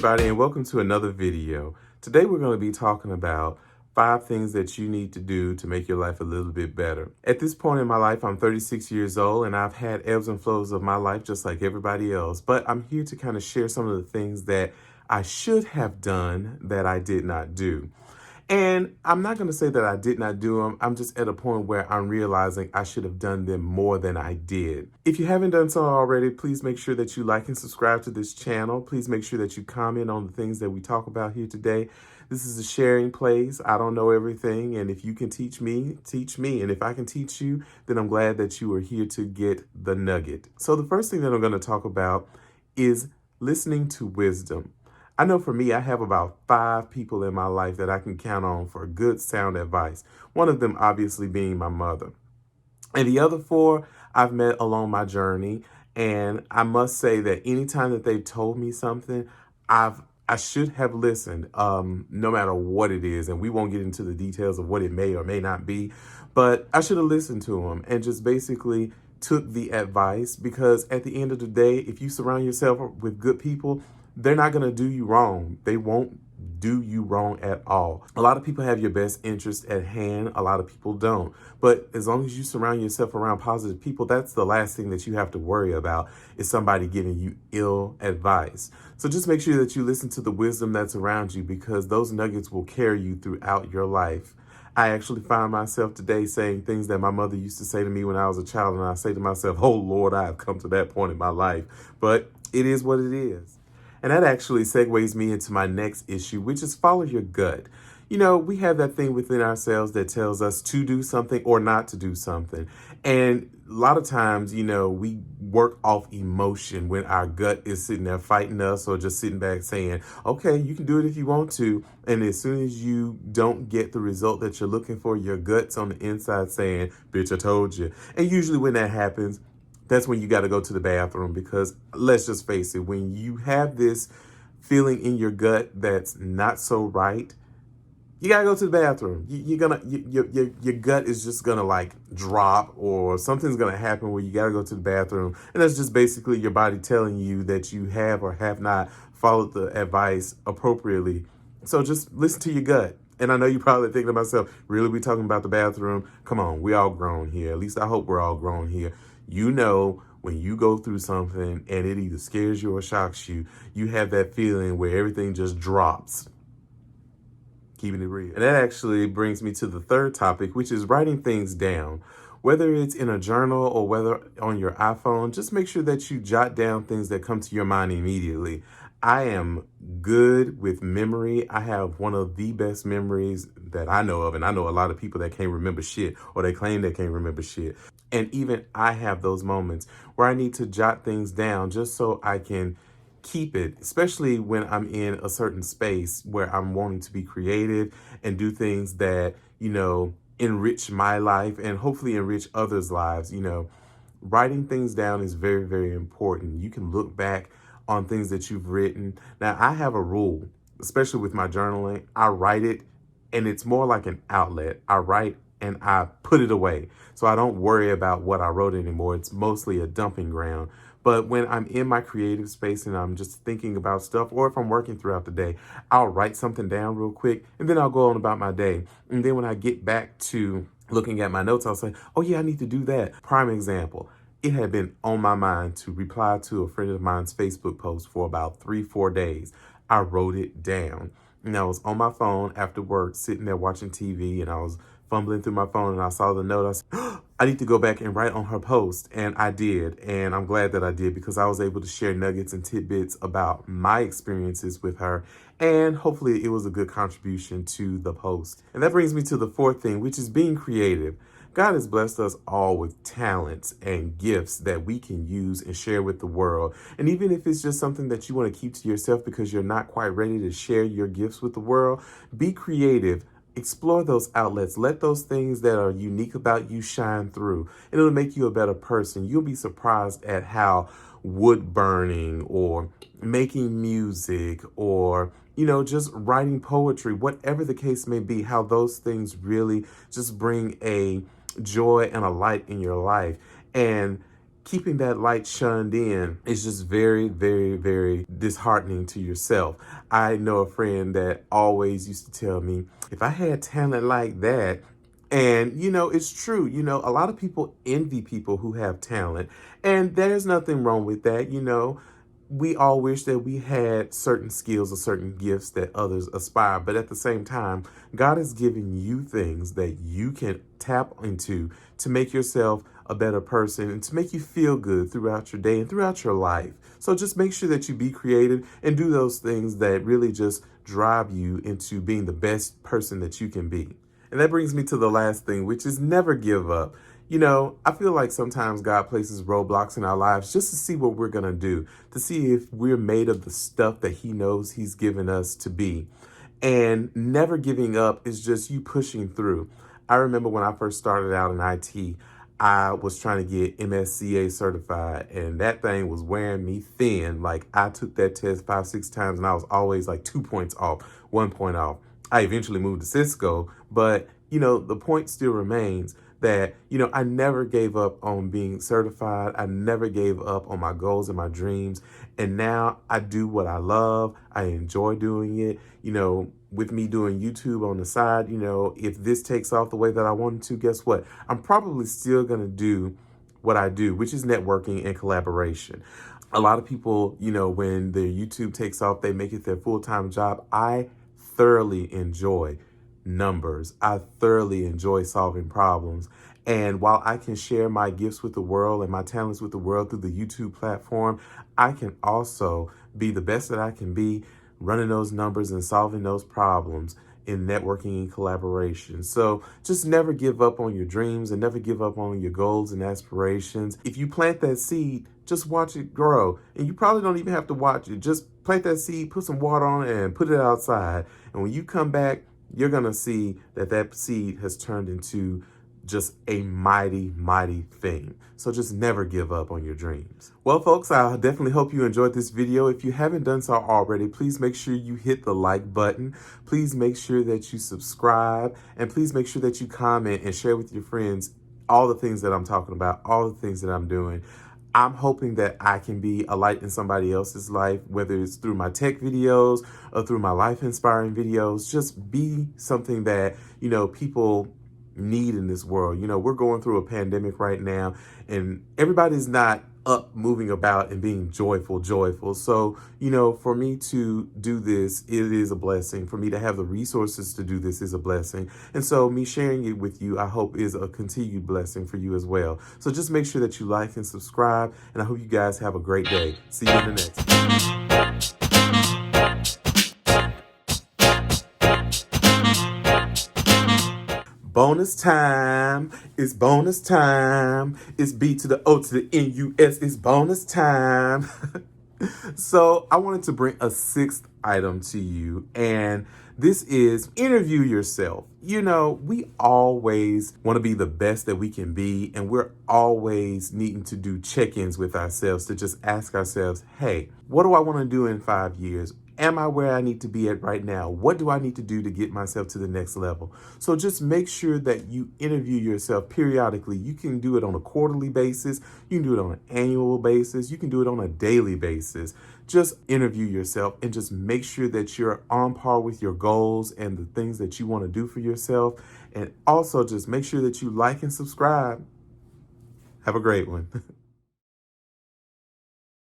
everybody, and welcome to another video. Today we're going to be talking about 5 things that you need to do to make your life a little bit better. At this point in my life, I'm 36 years old and I've had ebbs and flows of my life just like everybody else, but I'm here to kind of share some of the things that I should have done that I did not do. And I'm not going to say that I did not do them. I'm just at a point where I'm realizing I should have done them more than I did. If you haven't done so already, please make sure that you like and subscribe to this channel. Please make sure that you comment on the things that we talk about here today. This is a sharing place. I don't know everything. And if you can teach me, teach me. And if I can teach you, then I'm glad that you are here to get the nugget. So the first thing that I'm going to talk about is listening to wisdom. I know for me, I have about 5 people in my life that I can count on for good sound advice. One of them obviously being my mother. And the other 4 I've met along my journey. And I must say that anytime that they've told me something, I should have listened, no matter what it is. And we won't get into the details of what it may or may not be, but I should have listened to them and just basically took the advice, because at the end of the day, if you surround yourself with good people, they're not going to do you wrong. They won't do you wrong at all. A lot of people have your best interest at hand. A lot of people don't. But as long as you surround yourself around positive people, that's the last thing that you have to worry about, is somebody giving you ill advice. So just make sure that you listen to the wisdom that's around you, because those nuggets will carry you throughout your life. I actually find myself today saying things that my mother used to say to me when I was a child, and I say to myself, oh Lord, I have come to that point in my life. But it is what it is. And that actually segues me into my next issue, which is follow your gut. You know, we have that thing within ourselves that tells us to do something or not to do something. And a lot of times, you know, we work off emotion when our gut is sitting there fighting us, or just sitting back saying, okay, you can do it if you want to. And as soon as you don't get the result that you're looking for, your gut's on the inside saying, bitch, I told you. And usually when that happens, that's when you got to go to the bathroom, because let's just face it, when you have this feeling in your gut that's not so right, you got to go to the bathroom. Your gut is just going to like drop, or something's going to happen where you got to go to the bathroom. And that's just basically your body telling you that you have or have not followed the advice appropriately. So just listen to your gut. And I know you're probably thinking to myself, really, we talking about the bathroom? Come on, we all grown here. At least I hope we're all grown here. You know, when you go through something and it either scares you or shocks you, you have that feeling where everything just drops. Keeping it real. And that actually brings me to the third topic, which is writing things down. Whether it's in a journal or whether on your iPhone, just make sure that you jot down things that come to your mind immediately. I am good with memory. I have one of the best memories that I know of. And I know a lot of people that can't remember shit, or they claim they can't remember shit. And even I have those moments where I need to jot things down just so I can keep it, especially when I'm in a certain space where I'm wanting to be creative and do things that, you know, enrich my life and hopefully enrich others' lives. You know, writing things down is very, very important. You can look back on things that you've written. Now, I have a rule, especially with my journaling. I write it, and it's more like an outlet. I write and I put it away, so I don't worry about what I wrote anymore. It's mostly a dumping ground. But when I'm in my creative space and I'm just thinking about stuff, or if I'm working throughout the day, I'll write something down real quick, and then I'll go on about my day. And then when I get back to looking at my notes, I'll say, oh yeah, I need to do that. Prime example. It had been on my mind to reply to a friend of mine's Facebook post for about 3-4 days. I wrote it down. And I was on my phone after work, sitting there watching TV, and I was fumbling through my phone, and I saw the note. I said, oh, I need to go back and write on her post. And I did. And I'm glad that I did, because I was able to share nuggets and tidbits about my experiences with her. And hopefully it was a good contribution to the post. And that brings me to the fourth thing, which is being creative. God has blessed us all with talents and gifts that we can use and share with the world. And even if it's just something that you want to keep to yourself because you're not quite ready to share your gifts with the world, be creative. Explore those outlets. Let those things that are unique about you shine through. And it'll make you a better person. You'll be surprised at how wood burning or making music or, you know, just writing poetry, whatever the case may be, how those things really just bring a joy and a light in your life. And keeping that light shunned in is just very, very, very disheartening to yourself. I know a friend that always used to tell me, if I had talent like that, and, it's true. A lot of people envy people who have talent, and there's nothing wrong with that. We all wish that we had certain skills or certain gifts that others aspire. But at the same time, God has given you things that you can tap into to make yourself a better person and to make you feel good throughout your day and throughout your life. So just make sure that you be creative and do those things that really just drive you into being the best person that you can be. And that brings me to the last thing, which is never give up. I feel like sometimes God places roadblocks in our lives just to see what we're going to do, to see if we're made of the stuff that He knows He's given us to be. And never giving up is just you pushing through. I remember when I first started out in IT, I was trying to get MSCA certified, and that thing was wearing me thin. Like, I took that test 5, 6 times, and I was always like 2 points off, 1 point off. I eventually moved to Cisco, but, the point still remains that, I never gave up on being certified. I never gave up on my goals and my dreams. And now I do what I love. I enjoy doing it. With me doing YouTube on the side, if this takes off the way that I wanted to, guess what? I'm probably still going to do what I do, which is networking and collaboration. A lot of people, when their YouTube takes off, they make it their full-time job. I thoroughly enjoy numbers. I thoroughly enjoy solving problems. And while I can share my gifts with the world and my talents with the world through the YouTube platform, I can also be the best that I can be running those numbers and solving those problems in networking and collaboration. So just never give up on your dreams and never give up on your goals and aspirations. If you plant that seed, just watch it grow. And you probably don't even have to watch it. Just plant that seed, put some water on it, and put it outside. And when you come back, you're going to see that that seed has turned into just a mighty, mighty thing. So just never give up on your dreams. Well, folks, I definitely hope you enjoyed this video. If you haven't done so already, please make sure you hit the like button. Please make sure that you subscribe, and please make sure that you comment and share with your friends all the things that I'm talking about, all the things that I'm doing. I'm hoping that I can be a light in somebody else's life, whether it's through my tech videos or through my life-inspiring videos. Just be something that, people need in this world. We're going through a pandemic right now, and everybody's not up moving about and being joyful. So, for me to do this, it is a blessing. For me to have the resources to do this is a blessing. And so me sharing it with you, I hope is a continued blessing for you as well. So just make sure that you like and subscribe, and I hope you guys have a great day. See you in the next one. Bonus time. It's bonus time. It's B to the O to the N-U-S. It's bonus time. So I wanted to bring a sixth item to you, and this is interview yourself. We always want to be the best that we can be, and we're always needing to do check-ins with ourselves to just ask ourselves, hey, what do I want to do in 5 years? Am I where I need to be at right now? What do I need to do to get myself to the next level? So just make sure that you interview yourself periodically. You can do it on a quarterly basis. You can do it on an annual basis. You can do it on a daily basis. Just interview yourself and just make sure that you're on par with your goals and the things that you want to do for yourself. And also just make sure that you like and subscribe. Have a great one.